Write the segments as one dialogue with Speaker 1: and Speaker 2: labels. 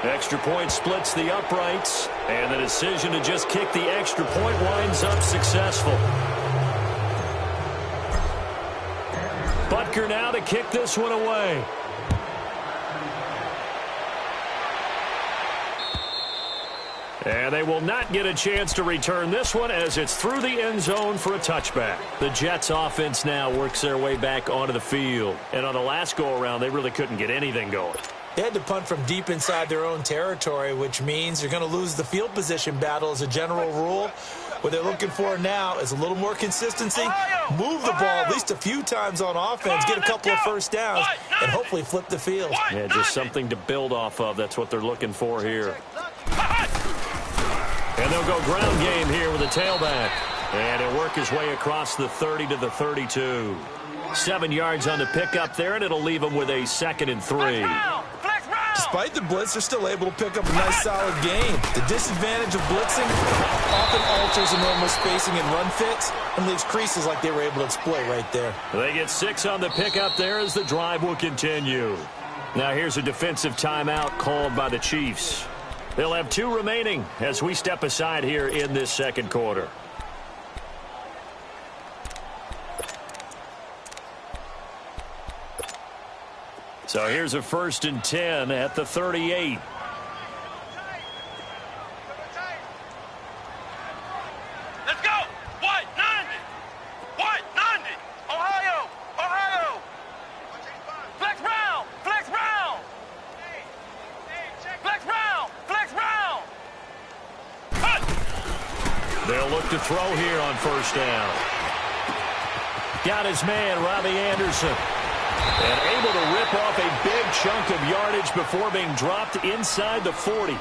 Speaker 1: Extra point splits the uprights, and the decision to just kick the extra point winds up successful. Butker now to kick this one away. And they will not get a chance to return this one as it's through the end zone for a touchback. The Jets offense now works their way back onto the field. And on the last go-around, they really couldn't get anything going.
Speaker 2: They had to punt from deep inside their own territory, which means you're going to lose the field position battle as a general rule. What they're looking for now is a little more consistency, move the ball at least a few times on offense, get a couple of first downs, and hopefully flip the field.
Speaker 1: Yeah, just something to build off of. That's what they're looking for here. And they'll go ground game here with a tailback. And he'll work his way across the 30 to the 32. 7 yards on the pickup there, and it'll leave him with a 2nd and 3.
Speaker 2: Despite the blitz, they're still able to pick up a nice, solid gain. The disadvantage of blitzing often alters the normal spacing and run fits and leaves creases like they were able to exploit right there.
Speaker 1: They get 6 on the pickup there as the drive will continue. Now here's a defensive timeout called by the Chiefs. They'll have 2 remaining as we step aside here in this second quarter. So here's a 1st and 10 at the 38.
Speaker 3: Let's go! White 90! White 90! Ohio! Ohio! Flex round! Flex round! Flex round! Flex round!
Speaker 1: They'll look to throw here on 1st down. Got his man, Robbie Anderson. And able to rip off a big chunk of yardage before being dropped inside the 40.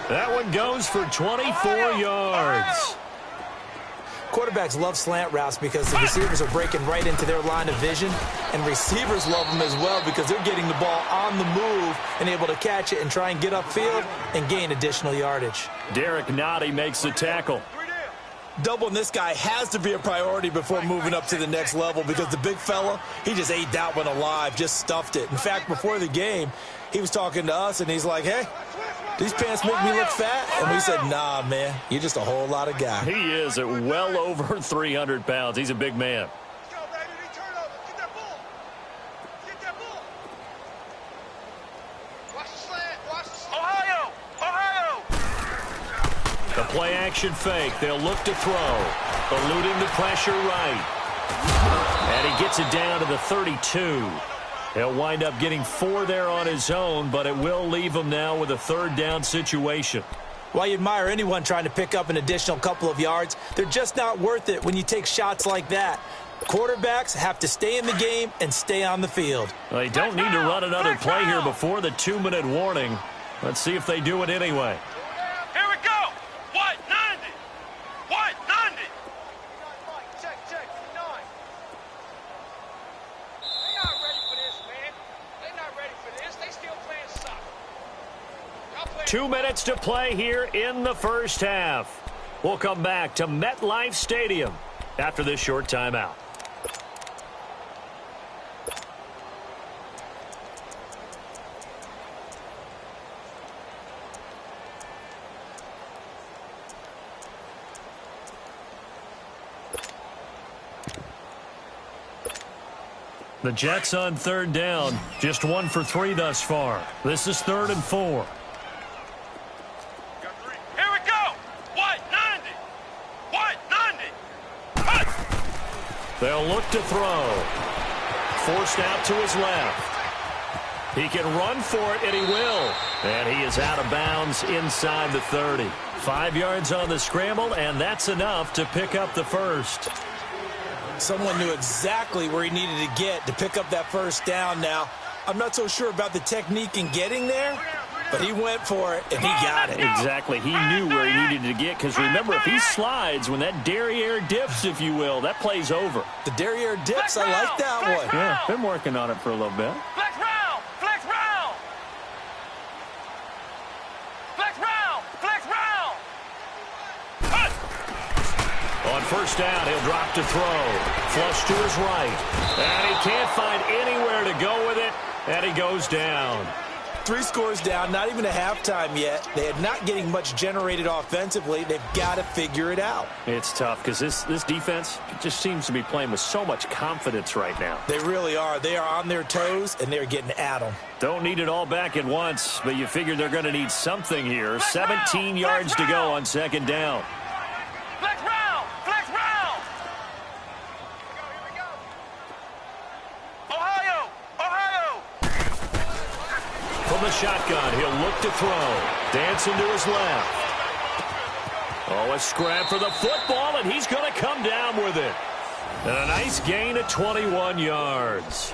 Speaker 1: That one goes for 24 yards.
Speaker 2: Quarterbacks love slant routes because the receivers are breaking right into their line of vision, and receivers love them as well because they're getting the ball on the move and able to catch it and try and get upfield and gain additional yardage.
Speaker 1: Derek Nottie makes the tackle.
Speaker 2: Doubling this guy has to be a priority before moving up to the next level because the big fella, he just ate that one alive, just stuffed it. In fact, before the game, he was talking to us, and he's like, hey, these pants make me look fat? And we said, nah, man, you're just a whole lot of guy.
Speaker 1: He is at well over 300 pounds. He's a big man. The play-action fake. They'll look to throw. Eluding the pressure right. And he gets it down to the 32. He'll wind up getting 4 there on his own, but it will leave him now with a 3rd down situation.
Speaker 2: While you admire anyone trying to pick up an additional couple of yards, they're just not worth it when you take shots like that. Quarterbacks have to stay in the game and stay on the field.
Speaker 1: Well, they don't need to run another play here before the 2-minute warning. Let's see if they do it anyway.
Speaker 3: Here we go! White 90! White 90! Check, 9. They're not ready for this, man. They're not ready for this. They still playing soccer.
Speaker 1: 2 minutes to play here in the first half. We'll come back to MetLife Stadium after this short timeout. The Jets on 3rd down, just 1 for 3 thus far. This is 3rd and 4.
Speaker 3: Here we go! White 90! White 90!
Speaker 1: They'll look to throw. Forced out to his left. He can run for it, and he will. And he is out of bounds inside the 30. 5 yards on the scramble, and that's enough to pick up the 1st.
Speaker 2: Someone knew exactly where he needed to get to pick up that 1st down now. I'm not so sure about the technique in getting there, but he went for it, and he got it.
Speaker 1: Exactly. He knew where he needed to get, because remember, if he slides, when that derriere dips, if you will, that play's over.
Speaker 2: The derriere dips, I like that one.
Speaker 1: Yeah, been working on it for a little bit.
Speaker 3: Flex round! Flex round! Flex round! Flex round!
Speaker 1: On 1st down, he'll drop to throw. Flush to his right. And he can't find anywhere to go with it, and he goes down.
Speaker 2: 3 scores down, not even a halftime yet. They are not getting much generated offensively. They've got to figure it out.
Speaker 1: It's tough because this defense just seems to be playing with so much confidence right now.
Speaker 2: They really are. They are on their toes, and they're getting at them.
Speaker 1: Don't need it all back at once, but you figure they're going to need something here. 17 yards to go on second down.
Speaker 3: Flex round! Flex round! Here we go. Ohio! Ohio!
Speaker 1: From the shotgun, he'll look to throw. Dancing to his left. Oh, a scrap for the football, and he's going to come down with it. And a nice gain of 21 yards.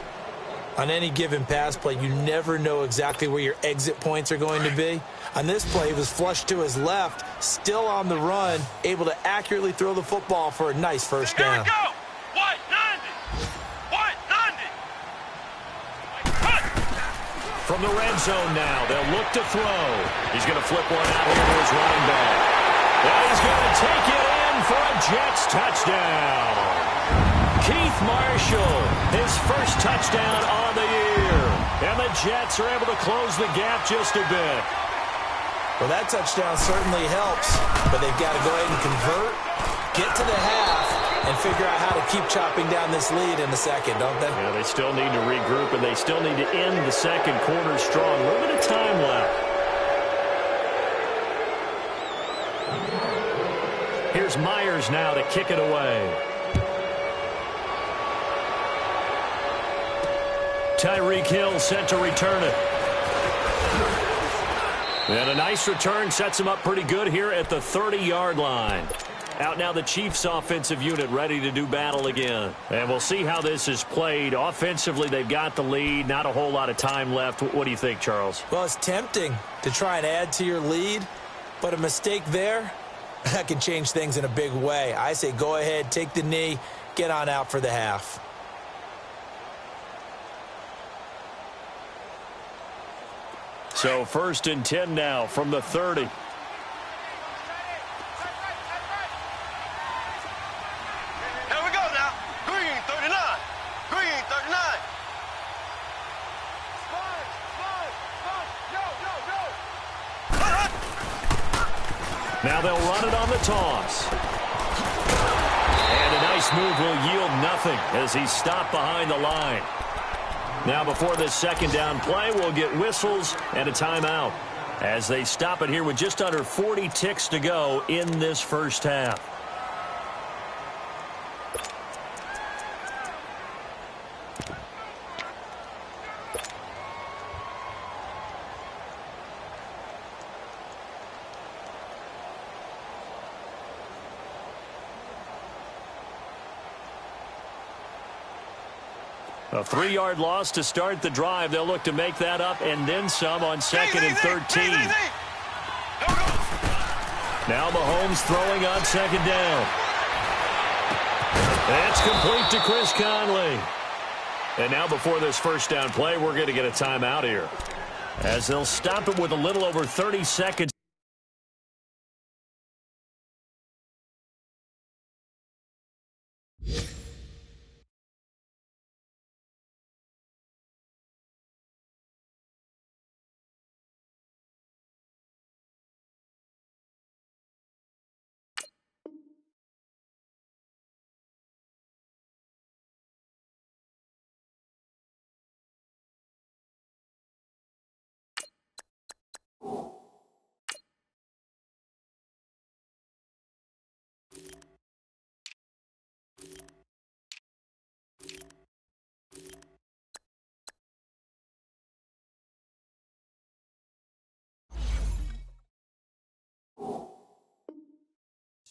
Speaker 2: On any given pass play, you never know exactly where your exit points are going to be. On this play, he was flushed to his left, still on the run, able to accurately throw the football for a nice first down.
Speaker 3: Here we go! White 90! White 90!
Speaker 1: From the red zone now, they'll look to throw. He's going to flip one out here to his running back. And he's going to take it in for a Jets touchdown. Keith Marshall, his first touchdown on the year. And the Jets are able to close the gap just a bit.
Speaker 2: Well, that touchdown certainly helps, but they've got to go ahead and convert, get to the half, and figure out how to keep chopping down this lead in the second, don't they?
Speaker 1: Yeah, they still need to regroup, and they still need to end the second quarter strong. A little bit of time left. Here's Myers now to kick it away. Tyreek Hill set to return it. And a nice return sets him up pretty good here at the 30-yard line. Out now the Chiefs offensive unit ready to do battle again. And we'll see how this is played. Offensively, they've got the lead. Not a whole lot of time left. What do you think, Charles?
Speaker 2: Well, it's tempting to try and add to your lead, but a mistake there, that can change things in a big way. I say go ahead, take the knee, get on out for the half.
Speaker 1: So 1st and 10 now from the 30.
Speaker 3: Here we go now. Green 39. Green 39.
Speaker 1: Now they'll run it on the toss. And a nice move will yield nothing as he's stopped behind the line. Now before this second down play, we'll get whistles and a timeout as they stop it here with just under 40 ticks to go in this first half. A 3-yard loss to start the drive. They'll look to make that up and then some on 2nd and 13. Now Mahomes throwing on 2nd down. That's complete to Chris Conley. And now before this first down play, we're going to get a timeout here, as they'll stop it with a little over 30 seconds.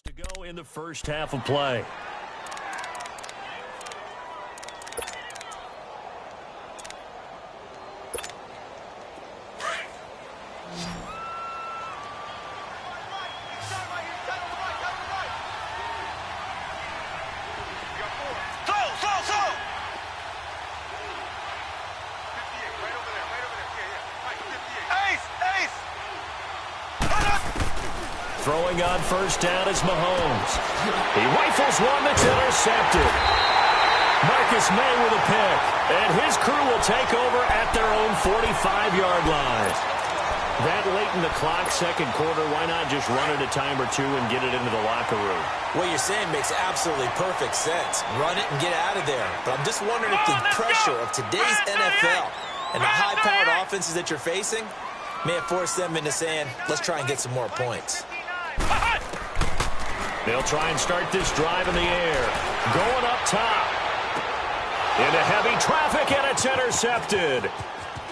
Speaker 1: To go in the first half of play. Throwing on first down is Mahomes. He rifles one that's intercepted. Marcus May with a pick. And his crew will take over at their own 45-yard line. That late in the clock, second quarter, why not just run it a time or two and get it into the locker room?
Speaker 2: What you're saying makes absolutely perfect sense. Run it and get out of there. But I'm just wondering if the pressure of today's NFL and the high-powered offenses that you're facing may have forced them into saying, let's try and get some more points.
Speaker 1: They'll try and start this drive in the air. Going up top. Into heavy traffic, and it's intercepted.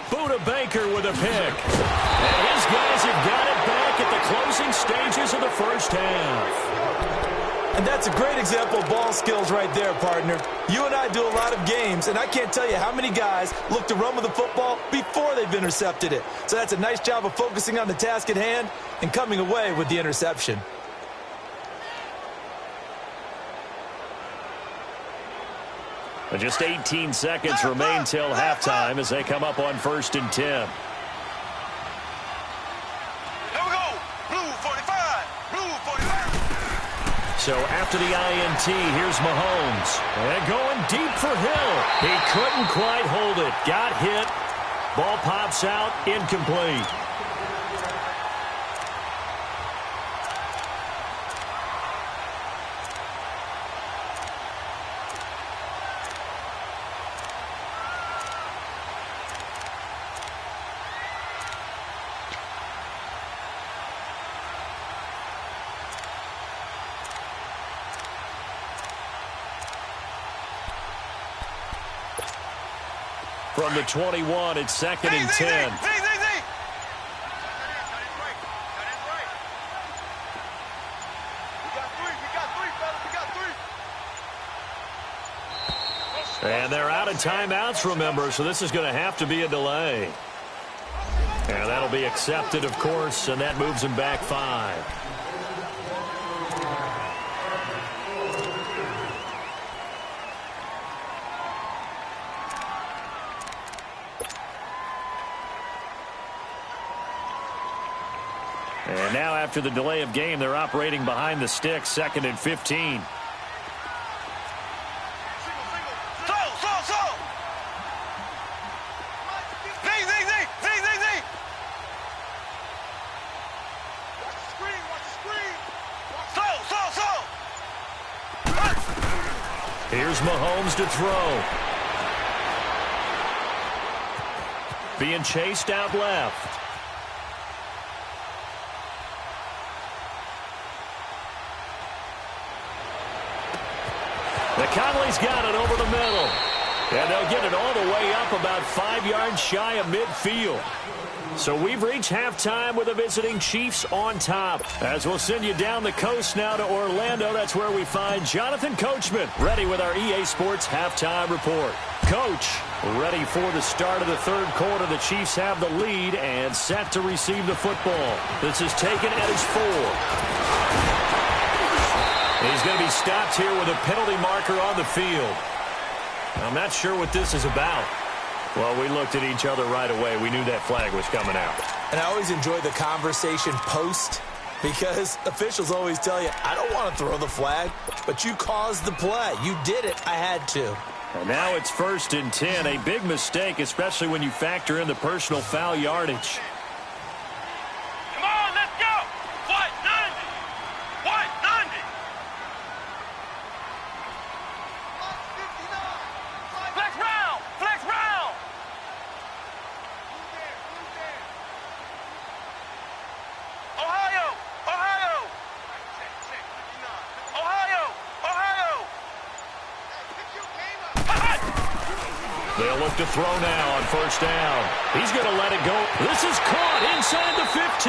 Speaker 1: Buda Baker with a pick. And his guys have got it back at the closing stages of the first half.
Speaker 2: And that's a great example of ball skills right there, partner. You and I do a lot of games, and I can't tell you how many guys look to run with the football before they've intercepted it. So that's a nice job of focusing on the task at hand and coming away with the interception.
Speaker 1: Just 18 seconds remain till halftime as they come up on 1st and 10.
Speaker 3: Here we go. Blue 45. Blue 45.
Speaker 1: So after the INT, here's Mahomes. And going deep for Hill. He couldn't quite hold it. Got hit. Ball pops out. Incomplete. From the 21, it's 2nd and 10. And they're out of timeouts, remember, so this is going to have to be a delay. And that'll be accepted, of course, and that moves them back 5. And now after the delay of game, they're operating behind the sticks, 2nd and 15. Here's Mahomes to throw. Being chased out left. Conley's got it over the middle. And they'll get it all the way up about 5 yards shy of midfield. So we've reached halftime with the visiting Chiefs on top. As we'll send you down the coast now to Orlando, that's where we find Jonathan Coachman, ready with our EA Sports halftime report. Coach, ready for the start of the third quarter. The Chiefs have the lead and set to receive the football. This is taken at his 4. He's going to be stopped here with a penalty marker on the field. I'm not sure what this is about. Well, we looked at each other right away. We knew that flag was coming out.
Speaker 2: And I always enjoy the conversation post because officials always tell you, I don't want to throw the flag, but you caused the play. You did it. I had to.
Speaker 1: And now it's 1st and 10. A big mistake, especially when you factor in the personal foul yardage.
Speaker 3: Come on, let's go. What? 90. What? 90. Flex round. Flex round. Ohio. Ohio. Ohio. Ohio.
Speaker 1: They'll look to throw now on 1st down. He's going to let it go. This is caught inside the 15.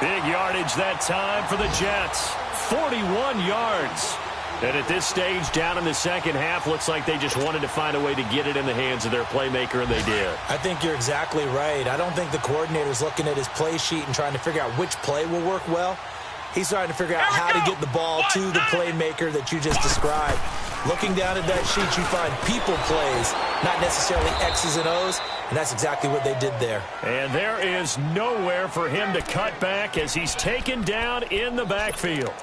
Speaker 1: Big yardage that time for the Jets. 41 yards. And at this stage, down in the second half, looks like they just wanted to find a way to get it in the hands of their playmaker, and they did.
Speaker 2: I think you're exactly right. I don't think the coordinator's looking at his play sheet and trying to figure out which play will work well. He's trying to figure out how to get the ball to the playmaker that you just described. Looking down at that sheet, you find people plays, not necessarily X's and O's, and that's exactly what they did there.
Speaker 1: And there is nowhere for him to cut back as he's taken down in the backfield.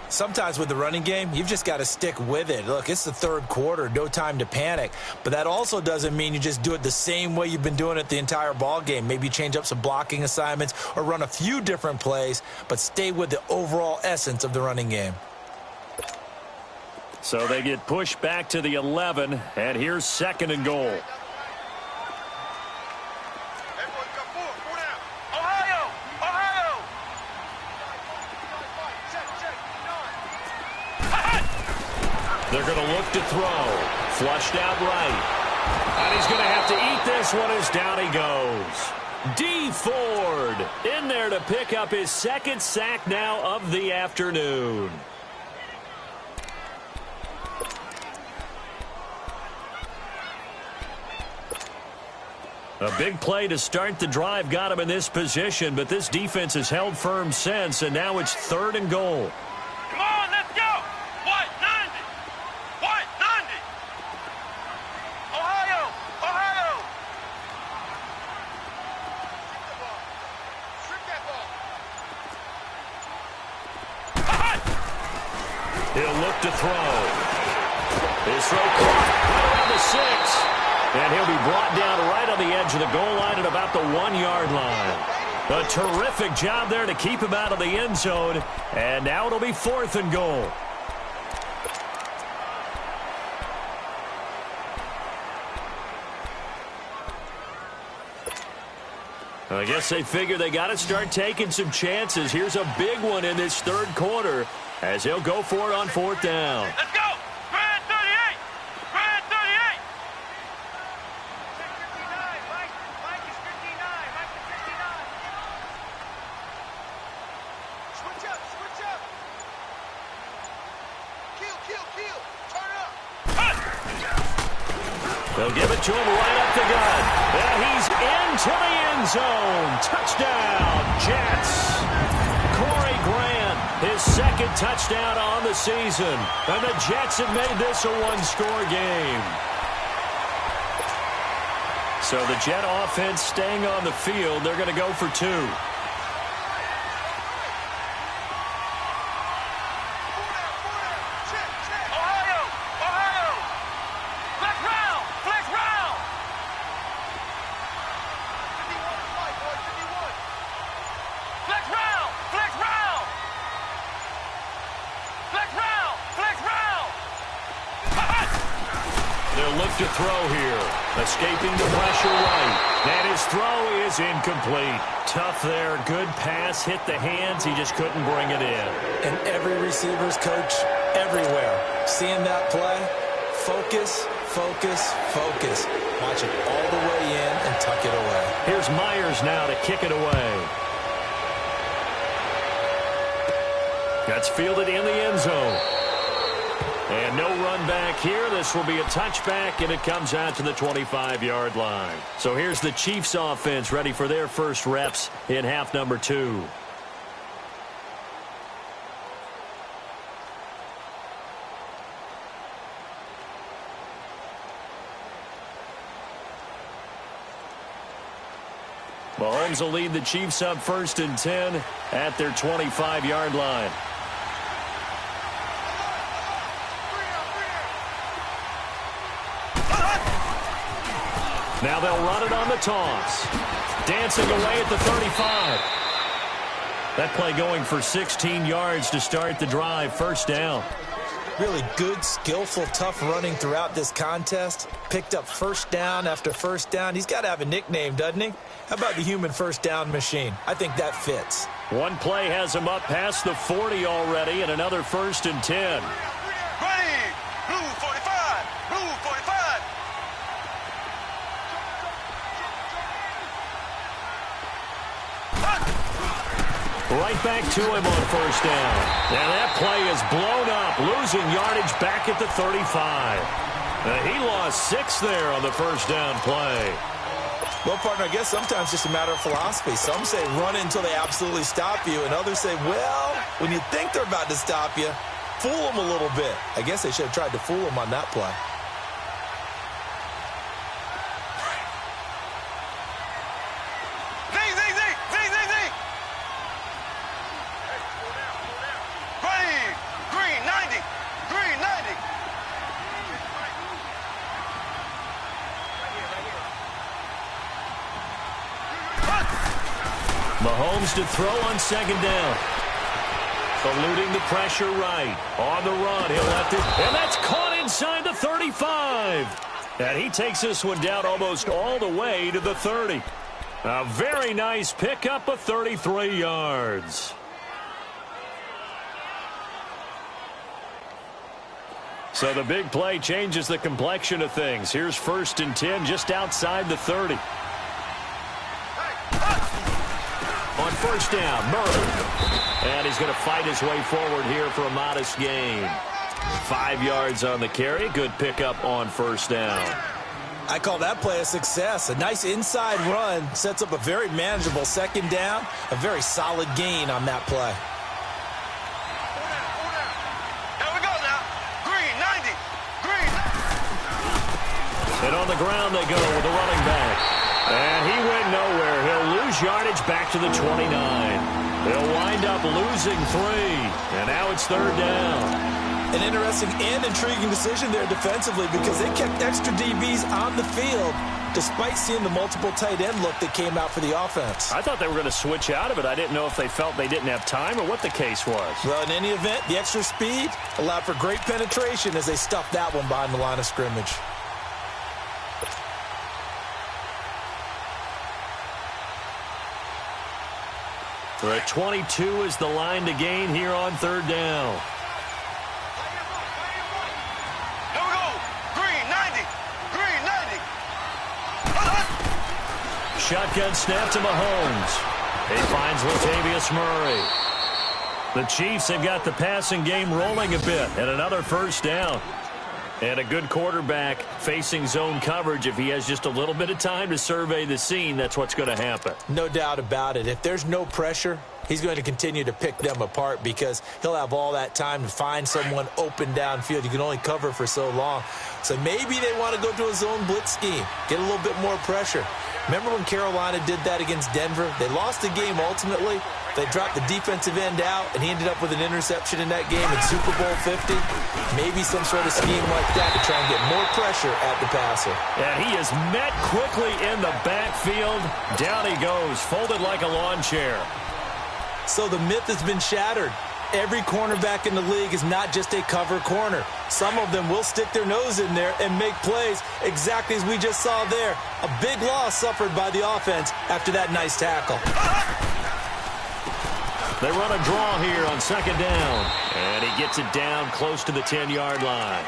Speaker 2: Sometimes with the running game, you've just got to stick with it. Look, it's the third quarter, no time to panic. But that also doesn't mean you just do it the same way you've been doing it the entire ball game. Maybe change up some blocking assignments or run a few different plays, but stay with the overall essence of the running game.
Speaker 1: So they get pushed back to the 11, and here's 2nd and goal. They're going to look to throw. Flushed out right. And he's going to have to eat this one as down he goes. D. Ford in there to pick up his 2nd sack now of the afternoon. A big play to start the drive got him in this position, but this defense has held firm since, and now it's 3rd and goal.
Speaker 3: Come on, let's go! What? 90! What? 90! Ohio! Ohio! Strip that ball.
Speaker 1: He'll look to throw. His throw caught right around the 6. And he'll be brought down right on the edge of the goal line at about the 1-yard line. A terrific job there to keep him out of the end zone. And now it'll be 4th and goal. I guess they figure they got to start taking some chances. Here's a big one in this 3rd quarter as he'll go for it on 4th down.
Speaker 3: Let's go! Grand 38! Grand 38! Mike is 59. Mike is 59. Switch up, switch up. Kill. Turn up.
Speaker 1: They'll give it to him right up the gut. And he's into the end zone. Touchdown, Jets. Corey Grant, his 2nd touchdown on the season. And the Jets have made this a one-score game. So the Jet offense staying on the field. They're going to go for 2. To throw here. Escaping the pressure right. And his throw is incomplete. Tough there. Good pass. Hit the hands. He just couldn't bring it in.
Speaker 2: And every receiver's coach everywhere. Seeing that play, focus. Watch it all the way in and tuck it away.
Speaker 1: Here's Myers now to kick it away. That's fielded in the end zone. And no run back here. This will be a touchback, and it comes out to the 25-yard line. So here's the Chiefs offense ready for their first reps in half number 2. Mahomes will lead the Chiefs up 1st and 10 at their 25-yard line. Now they'll run it on the toss. Dancing away at the 35. That play going for 16 yards to start the drive. 1st down.
Speaker 2: Really good, skillful, tough running throughout this contest. Picked up 1st down after 1st down. He's got to have a nickname, doesn't he? How about the human 1st down machine? I think that fits.
Speaker 1: One play has him up past the 40 already, and another 1st and 10.
Speaker 3: Ready! Blue 45! Blue 45!
Speaker 1: Right back to him on 1st down. And that play is blown up, losing yardage back at the 35. He lost 6 there on the 1st down play.
Speaker 2: Well, partner, I guess sometimes it's just a matter of philosophy. Some say run until they absolutely stop you, and others say, well, when you think they're about to stop you, fool them a little bit. I guess they should have tried to fool them on that play.
Speaker 1: Mahomes to throw on second down. Eluding the pressure right. On the run, he'll left it. And that's caught inside the 35. And he takes this one down almost all the way to the 30. A very nice pickup of 33 yards. So the big play changes the complexion of things. Here's 1st and 10 just outside the 30. On 1st down, Murray. And he's going to fight his way forward here for a modest gain. 5 yards on the carry. Good pickup on 1st down.
Speaker 2: I call that play a success. A nice inside run sets up a very manageable 2nd down. A very solid gain on that play.
Speaker 3: Here we go now. Green, 90. Green.
Speaker 1: And on the ground they go with the running back. And he went nowhere. He'll lose yardage back to the 29. They'll wind up losing 3. And now it's 3rd down.
Speaker 2: An interesting and intriguing decision there defensively because they kept extra DBs on the field despite seeing the multiple tight end look that came out for the offense.
Speaker 1: I thought they were going to switch out of it. I didn't know if they felt they didn't have time or what the case was.
Speaker 2: Well, in any event, the extra speed allowed for great penetration as they stuffed that one behind the line of scrimmage.
Speaker 1: We're at 22 is the line to gain here on 3rd down.
Speaker 3: Here we go. Green, 90. Green, 90.
Speaker 1: Shotgun snap to Mahomes. He finds Latavius Murray. The Chiefs have got the passing game rolling a bit, and another 1st down. And a good quarterback facing zone coverage. If he has just a little bit of time to survey the scene, that's what's going to happen.
Speaker 2: No doubt about it. If there's no pressure, he's going to continue to pick them apart because he'll have all that time to find someone open downfield. You can only cover for so long. So maybe they want to go to a zone blitz scheme, get a little bit more pressure. Remember when Carolina did that against Denver? They lost the game ultimately. They dropped the defensive end out, and he ended up with an interception in that game in Super Bowl 50. Maybe some sort of scheme like that to try and get more pressure at the passer.
Speaker 1: And he is met quickly in the backfield. Down he goes, folded like a lawn chair.
Speaker 2: So the myth has been shattered. Every cornerback in the league is not just a cover corner. Some of them will stick their nose in there and make plays exactly as we just saw there. A big loss suffered by the offense after that nice tackle.
Speaker 1: They run a draw here on 2nd down. And he gets it down close to the 10-yard line.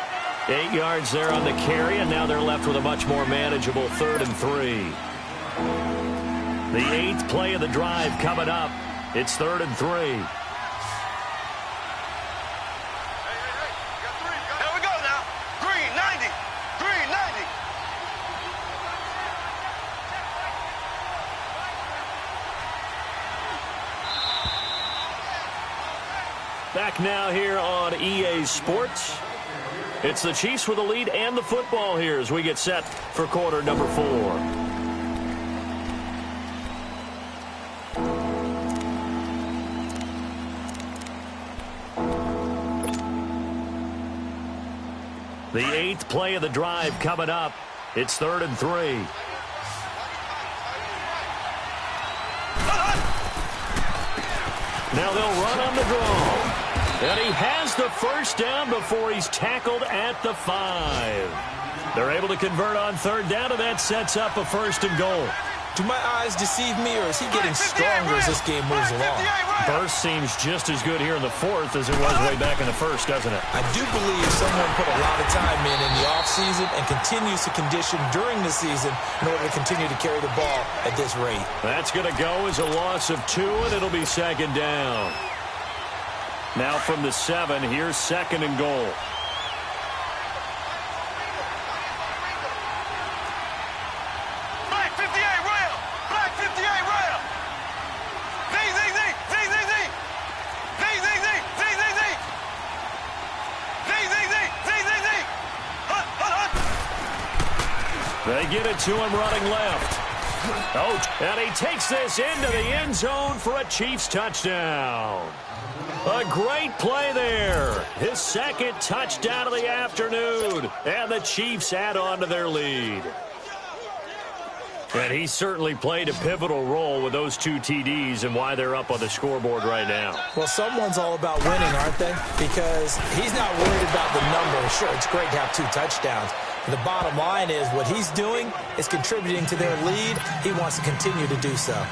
Speaker 1: 8 yards there on the carry, and now they're left with a much more manageable 3rd and 3. The 8th play of the drive coming up. It's 3rd and 3.
Speaker 3: Here we go now. Green, 90. Green, 90.
Speaker 1: Back now here on EA Sports. It's the Chiefs with the lead and the football here as we get set for quarter number 4. The 8th play of the drive coming up. It's 3rd and 3. Now they'll run on the draw. And he has the 1st down before he's tackled at the 5. They're able to convert on 3rd down, and that sets up a 1st and goal.
Speaker 2: Do my eyes deceive me, or is he getting stronger as this game moves along?
Speaker 1: Burst seems just as good here in the 4th as it was way back in the 1st, doesn't it?
Speaker 2: I do believe someone put a lot of time in the offseason and continues to condition during the season in order to continue to carry the ball at this rate.
Speaker 1: That's going to go as a loss of 2, and it'll be 2nd down. Now from the 7, here's 2nd and goal.
Speaker 3: Black 58 rail. Black 58 rail. Z, Z, Z, Z, Z, Z. Z, Z, Z, Z, Z, Z. Z, Z, Z, Z, Z, Z. Hunt, hunt, hunt.
Speaker 1: They get it to him running left. Oh, and he takes this into the end zone for a Chiefs touchdown. A great play there. His 2nd touchdown of the afternoon. And the Chiefs add on to their lead. And he certainly played a pivotal role with those 2 TDs and why they're up on the scoreboard right now.
Speaker 2: Well, someone's all about winning, aren't they? Because he's not worried about the number. Sure, it's great to have 2 touchdowns. But the bottom line is what he's doing is contributing to their lead. He wants to continue to do so.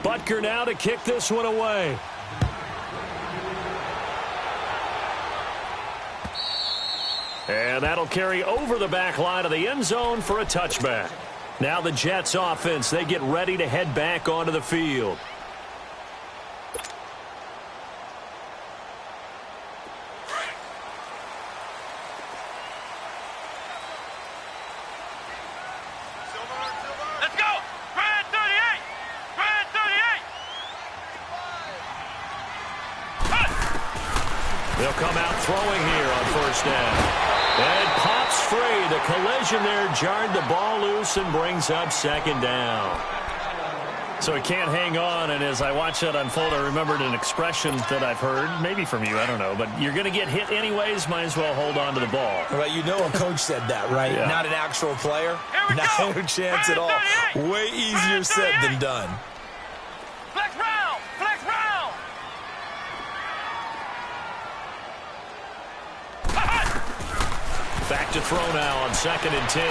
Speaker 1: Butker now to kick this one away. And that'll carry over the back line of the end zone for a touchback. Now the Jets offense, they get ready to head back onto the field.
Speaker 3: Let's go! Brad 38! Brad 38!
Speaker 1: They'll come out throwing here on first down. And it pops free. The collision there jarred the ball loose and brings up second down. So he can't hang on, and as I watch that unfold, I remembered an expression that I've heard, maybe from you, I don't know, but you're going to get hit anyways, might as well hold on to the ball.
Speaker 2: Well, you know a coach said that, right?
Speaker 1: Yeah.
Speaker 2: Not an actual player.
Speaker 3: Here we
Speaker 2: No chance at all. Way easier said than done.
Speaker 3: Flex round! Flex round!
Speaker 1: Back to throw now on 2nd and 10.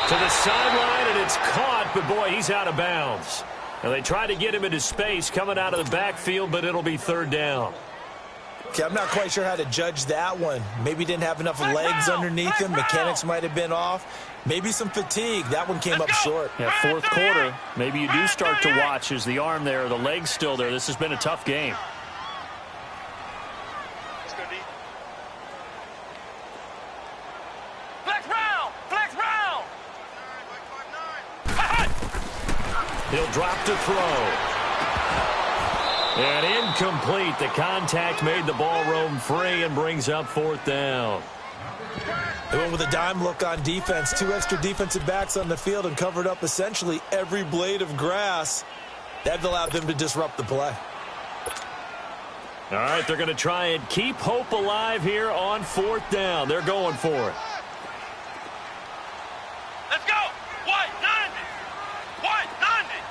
Speaker 1: To the sideline, and it's caught, but boy, he's out of bounds. And they try to get him into space coming out of the backfield, but it'll be 3rd down.
Speaker 2: Okay, I'm not quite sure how to judge that one. Maybe didn't have enough legs underneath him. Mechanics might have been off. Maybe some fatigue. That one came up short.
Speaker 1: Yeah, 4th quarter, maybe you do start to watch. Is the arm there, the leg's still there? This has been a tough game.
Speaker 3: Let's go, D. Flex round! Flex round! 5'9".
Speaker 1: He'll drop to throw. And incomplete. The contact made the ball roam free and brings up 4th down.
Speaker 2: They went with a dime look on defense. 2 extra defensive backs on the field and covered up essentially every blade of grass. That allowed them to disrupt the play.
Speaker 1: All right, they're going to try and keep hope alive here on 4th down. They're going for it.
Speaker 3: Let's go! White 90! White 90!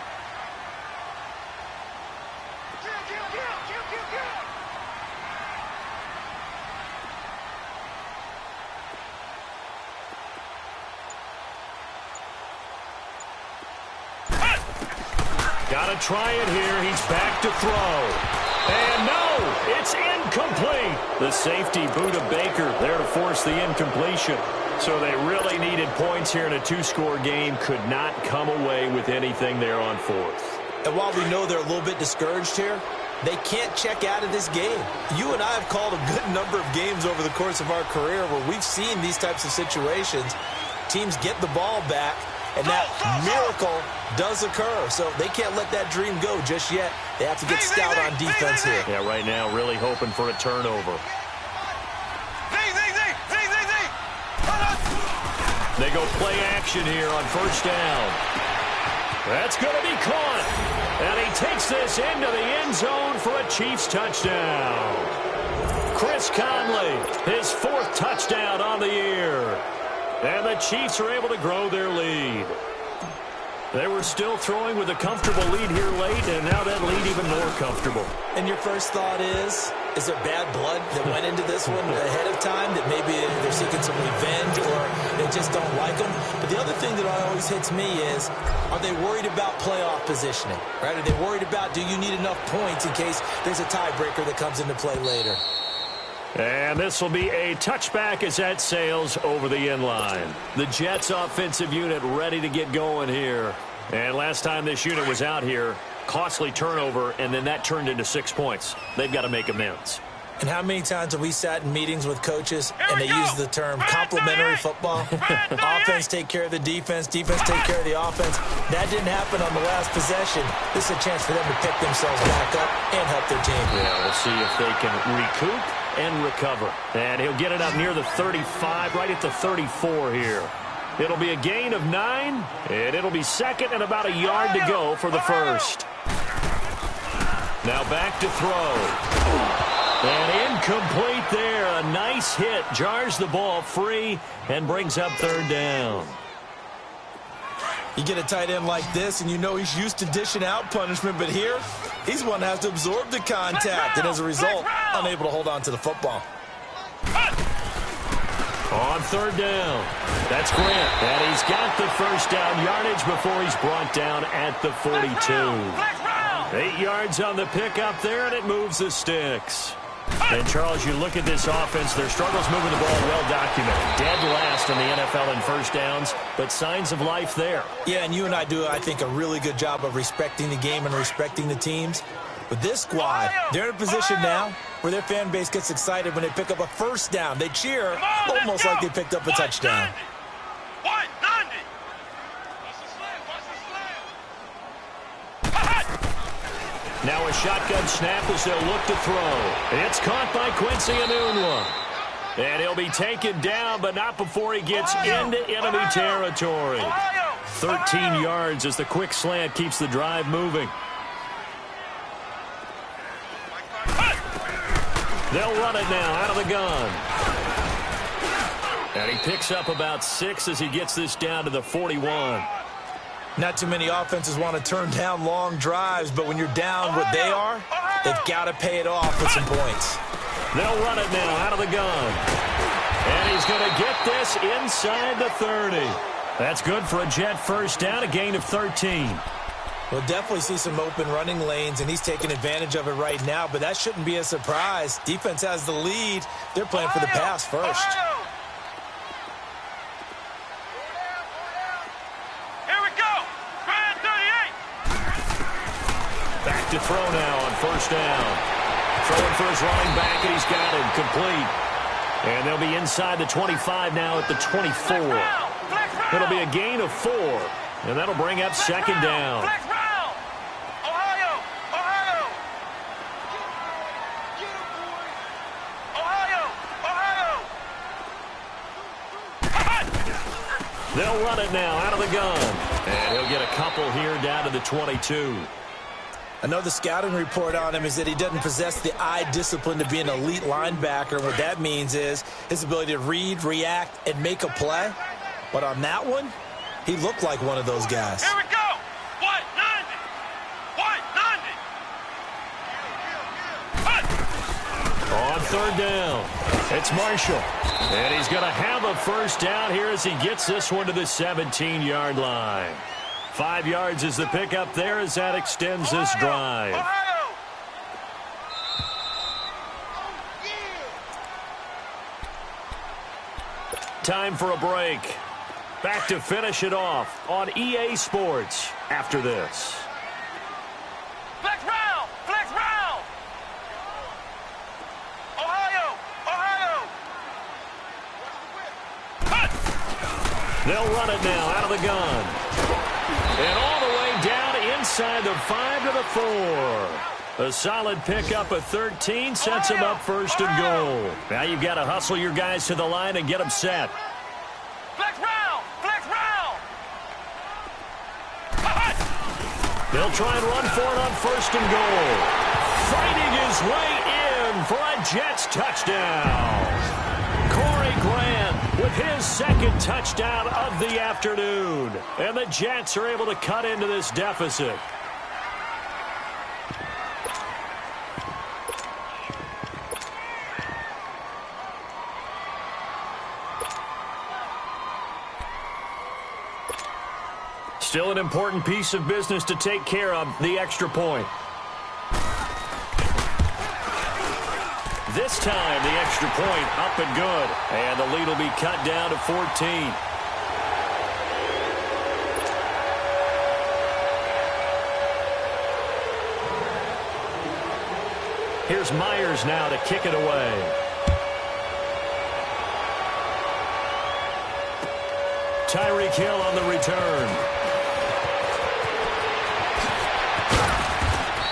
Speaker 1: Got to try it here. He's back to throw. And no, it's incomplete. The safety, Buda Baker, there to force the incompletion. So they really needed points here in a 2-score game. Could not come away with anything there on 4th.
Speaker 2: And while we know they're a little bit discouraged here, they can't check out of this game. You and I have called a good number of games over the course of our career where we've seen these types of situations. Teams get the ball back, and that miracle does occur. So they can't let that dream go just yet. They have to get stout on defense here.
Speaker 1: Yeah, right now really hoping for a turnover. They go play action here on first down. That's going to be caught. And he takes this into the end zone for a Chiefs touchdown. Chris Conley, his 4th touchdown on the year. And the Chiefs are able to grow their lead. They were still throwing with a comfortable lead here late, and now that lead even more comfortable.
Speaker 2: And your first thought is there bad blood that went into this one ahead of time, that maybe they're seeking some revenge or they just don't like them? But the other thing that always hits me is, are they worried about playoff positioning? Right? Are they worried about, do you need enough points in case there's a tiebreaker that comes into play later?
Speaker 1: And this will be a touchback as that sails over the end line. The Jets offensive unit ready to get going here. And last time this unit was out here, costly turnover, and then that turned into 6 points. They've got to make amends.
Speaker 2: And how many times have we sat in meetings with coaches and they use the term complementary football? Offense take care of the defense, defense take care of the offense. That didn't happen on the last possession. This is a chance for them to pick themselves back up and help their team.
Speaker 1: Yeah, we'll see if they can recoup and recover. And he'll get it up near the 35, right at the 34 here. It'll be a gain of 9, and it'll be second and about a yard to go for the first. Now back to throw. And incomplete there. A nice hit. Jars the ball free and brings up third down.
Speaker 2: You get a tight end like this, and you know he's used to dishing out punishment, but here, he's one that has to absorb the contact, and as a result, unable to hold on to the football.
Speaker 1: On third down, that's Grant, and he's got the first down yardage before he's brought down at the 42. 8 yards on the pickup there, and it moves the sticks. And, Charles, you look at this offense, their struggles moving the ball well documented. Dead last in the NFL in first downs, but signs of life there.
Speaker 2: Yeah, and you and I do, I think, a really good job of respecting the game and respecting the teams. But this squad, they're in a position now where their fan base gets excited when they pick up a first down. They cheer almost like they picked up a touchdown.
Speaker 1: Now a shotgun snap as they'll look to throw. It's caught by Quincy Enunwa. And he'll be taken down, but not before he gets into enemy territory. 13 yards as the quick slant keeps the drive moving. They'll run it now out of the gun. And he picks up about 6 as he gets this down to the 41.
Speaker 2: Not too many offenses want to turn down long drives, but when you're down what they are, they've got to pay it off with some points.
Speaker 1: They'll run it now out of the gun. And he's going to get this inside the 30. That's good for a Jet first down, a gain of 13.
Speaker 2: We'll definitely see some open running lanes, and he's taking advantage of it right now, but that shouldn't be a surprise. Defense has the lead. They're playing for the pass first.
Speaker 1: Back to throw now on first down. Throwing for his running back, and he's got him complete. And they'll be inside the 25 now at the 24. It'll be a gain of 4, and that'll bring up second down. They'll run it now out of the gun. And he'll get a couple here down to the 22.
Speaker 2: Another scouting report on him is that he doesn't possess the eye discipline to be an elite linebacker. And what that means is his ability to read, react, and make a play. But on that one, he looked like one of those guys.
Speaker 3: Here we go. 190. 190.
Speaker 1: On third down, it's Marshall. And he's going to have a first down here as he gets this one to the 17-yard line. 5 yards is the pickup there as that extends this drive. Time for a break. Back to finish it off on EA Sports after this.
Speaker 3: Flex round. Flex round. Ohio.
Speaker 1: They'll run it now out of the gun. And all the way down inside the 5 to the 4. A solid pickup of 13 sets him up first and goal. Now you've got to hustle your guys to the line and get them set.
Speaker 3: Flex round. Flex round.
Speaker 1: They'll try and run for it on first and goal. Fighting his way in for a Jets touchdown. Corey Grant with his second touchdown of the afternoon. And the Jets are able to cut into this deficit. Still an important piece of business to take care of, the extra point. This time, the extra point up and good. And the lead will be cut down to 14. Here's Myers now to kick it away. Tyreek Hill on the return.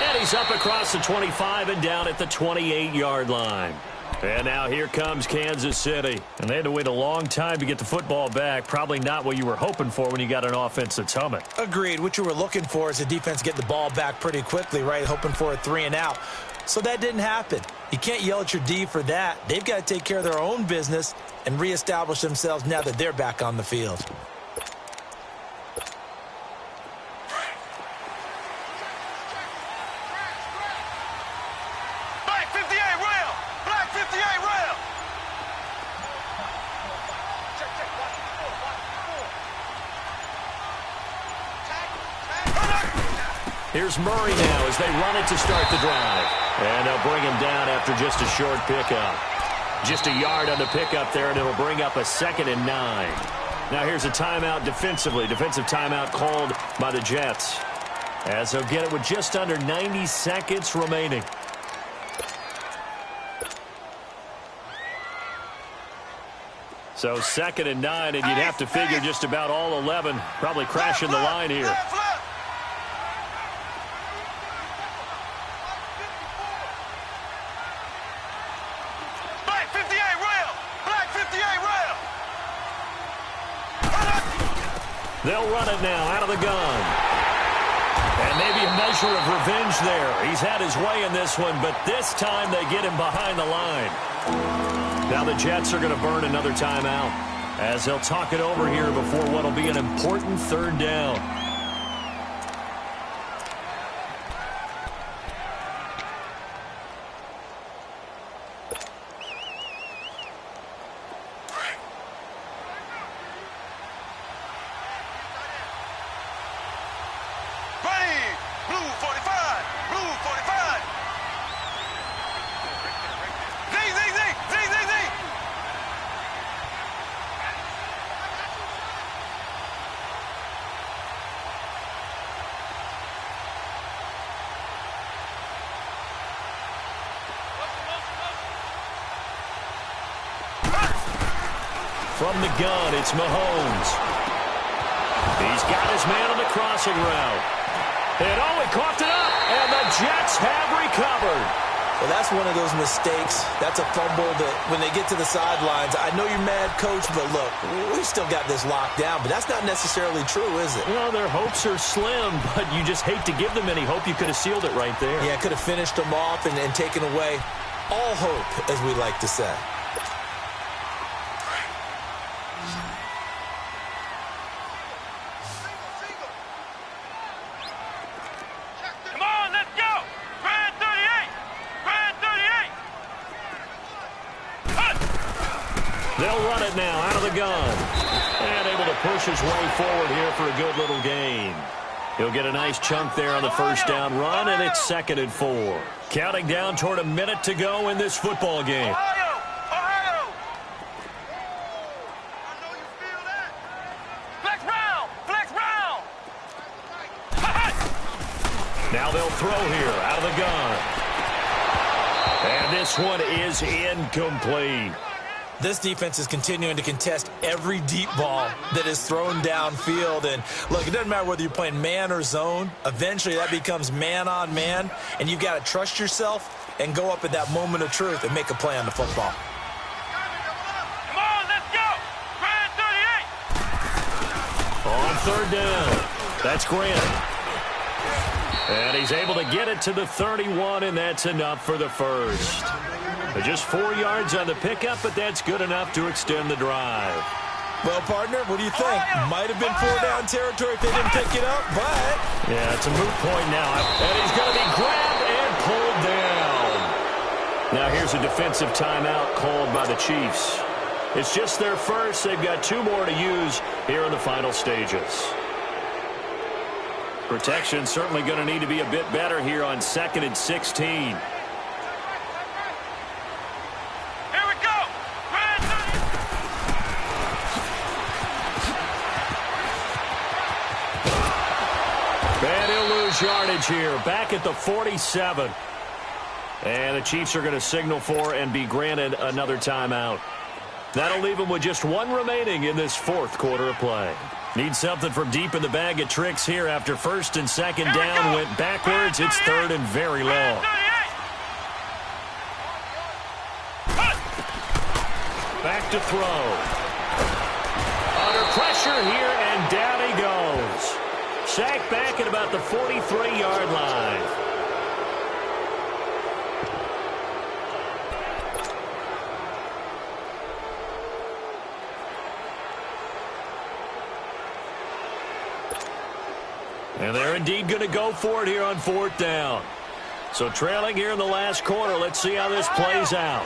Speaker 1: And he's up across the 25 and down at the 28-yard line. And now here comes Kansas City. And they had to wait a long time to get the football back. Probably not what you were hoping for when you got an offense that's humming.
Speaker 2: Agreed. What you were looking for is the defense getting the ball back pretty quickly, right? Hoping for a 3-and-out. So that didn't happen. You can't yell at your D for that. They've got to take care of their own business and reestablish themselves now that they're back on the field.
Speaker 1: Here's Murray now as they run it to start the drive. And they'll bring him down after just a short pickup. Just a yard on the pickup there, and it'll bring up a 2nd and 9. Now here's a timeout defensively. Defensive timeout called by the Jets. As they'll get it with just under 90 seconds remaining. So 2nd and 9, and you'd have to figure just about all 11 probably crashing the line here. They'll run it now out of the gun. And maybe a measure of revenge there. He's had his way in this one, but this time they get him behind the line. Now the Jets are going to burn another timeout as they'll talk it over here before what will be an important 3rd down. From the gun, it's Mahomes. He's got his man on the crossing route. And oh, he coughed it up, and the Jets have recovered.
Speaker 2: Well, that's one of those mistakes. That's a fumble that when they get to the sidelines, I know you're mad, Coach, but look, we've still got this locked down, but that's not necessarily true, is it?
Speaker 1: Well, their hopes are slim, but you just hate to give them any hope. You could have sealed it right there.
Speaker 2: Yeah, could have finished them off and taken away all hope, as we like to say.
Speaker 1: They'll run it now out of the gun. And able to push his way forward here for a good little gain. He'll get a nice chunk there on the 1st down run, and it's 2nd and 4. Counting down toward a minute to go in this football game.
Speaker 3: Ohio! I know you feel that. Flex round!
Speaker 1: Now they'll throw here out of the gun. And this one is incomplete.
Speaker 2: This defense is continuing to contest every deep ball that is thrown downfield. And, look, it doesn't matter whether you're playing man or zone. Eventually, that becomes man-on-man, and you've got to trust yourself and go up at that moment of truth and make a play on the football.
Speaker 3: Come on, let's go! Grand 38!
Speaker 1: On 3rd down, that's Grant. And he's able to get it to the 31, and that's enough for the 1st. Just 4 yards on the pickup, but that's good enough to extend the drive.
Speaker 2: Well, partner, what do you think? Might have been 4-down territory if they didn't pick it up, but...
Speaker 1: Yeah, it's a moot point now. And he's going to be grabbed and pulled down. Now here's a defensive timeout called by the Chiefs. It's just their first. They've got 2 more to use here in the final stages. Protection certainly going to need to be a bit better here on 2nd and 16. And he'll lose yardage here, back at the 47. And the Chiefs are going to signal for and be granted another timeout. That'll leave them with just 1 remaining in this 4th quarter of play. Need something from deep in the bag of tricks here after 1st and 2nd down went backwards. It's 3rd and very long. to throw. Under pressure here, and down he goes. Sacked back at about the 43-yard line. And they're indeed going to go for it here on 4th down. So trailing here in the last quarter. Let's see how this plays out.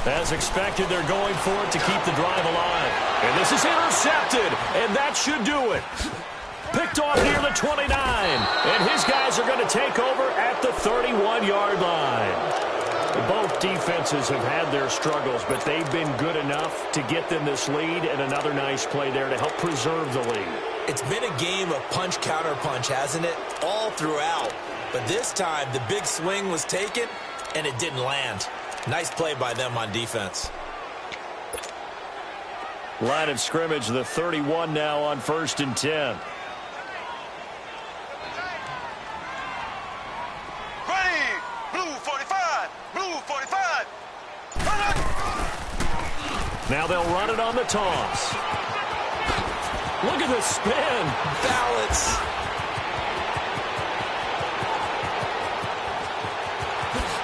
Speaker 1: As expected, they're going for it to keep the drive alive. And this is intercepted, and that should do it. Picked off near the 29, and his guys are going to take over at the 31-yard line. Both defenses have had their struggles, but they've been good enough to get them this lead, and another nice play there to help preserve the lead.
Speaker 2: It's been a game of punch-counter-punch, hasn't it? All throughout. But this time, the big swing was taken, and it didn't land. Nice play by them on defense.
Speaker 1: Line of scrimmage, the 31 now on 1st and 10.
Speaker 3: Ready! Blue 45! Blue 45! Run it!
Speaker 1: Now they'll run it on the toss. Look at the spin.
Speaker 2: Balance.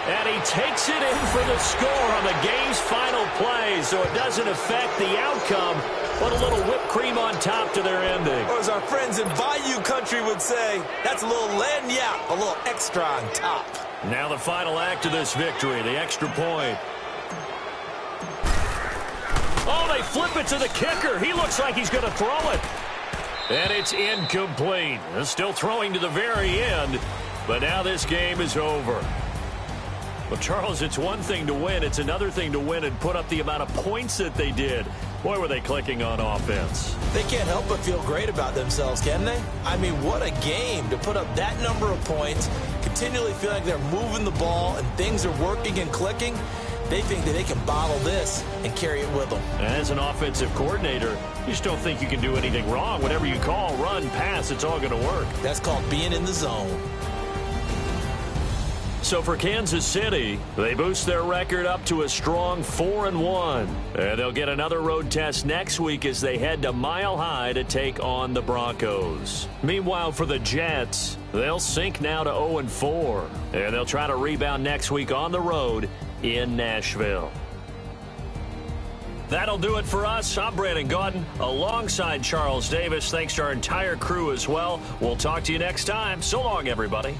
Speaker 1: And he takes it in for the score on the game's final play, so it doesn't affect the outcome, but a little whipped cream on top to their ending.
Speaker 2: Or as our friends in Bayou Country would say, that's a little lagniappe, a little extra on top.
Speaker 1: Now the final act of this victory, the extra point. Oh, they flip it to the kicker. He looks like he's going to throw it. And it's incomplete. Still throwing to the very end, but now this game is over. Well, Charles, it's one thing to win. It's another thing to win and put up the amount of points that they did. Boy, were they clicking on offense.
Speaker 2: They can't help but feel great about themselves, can they? I mean, what a game to put up that number of points, continually feel like they're moving the ball and things are working and clicking. They think that they can bottle this and carry it with them.
Speaker 1: As an offensive coordinator, you just don't think you can do anything wrong. Whatever you call, run, pass, it's all going to work.
Speaker 2: That's called being in the zone.
Speaker 1: So for Kansas City, they boost their record up to a strong 4-1. And they'll get another road test next week as they head to Mile High to take on the Broncos. Meanwhile, for the Jets, they'll sink now to 0-4. And they'll try to rebound next week on the road in Nashville. That'll do it for us. I'm Brandon Gaudin alongside Charles Davis. Thanks to our entire crew as well. We'll talk to you next time. So long, everybody.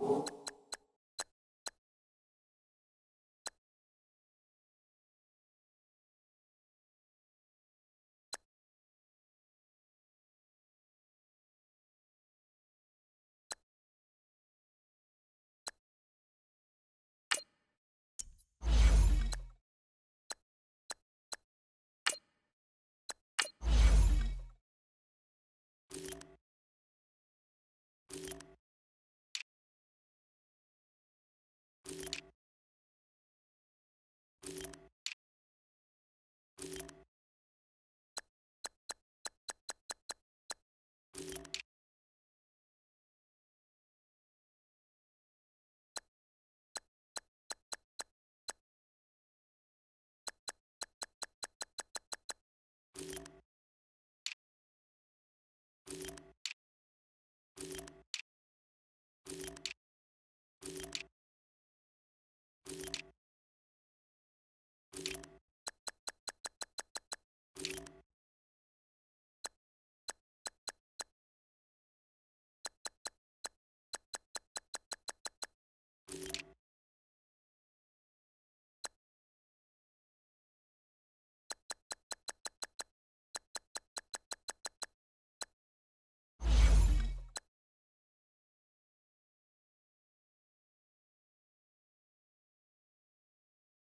Speaker 3: Z.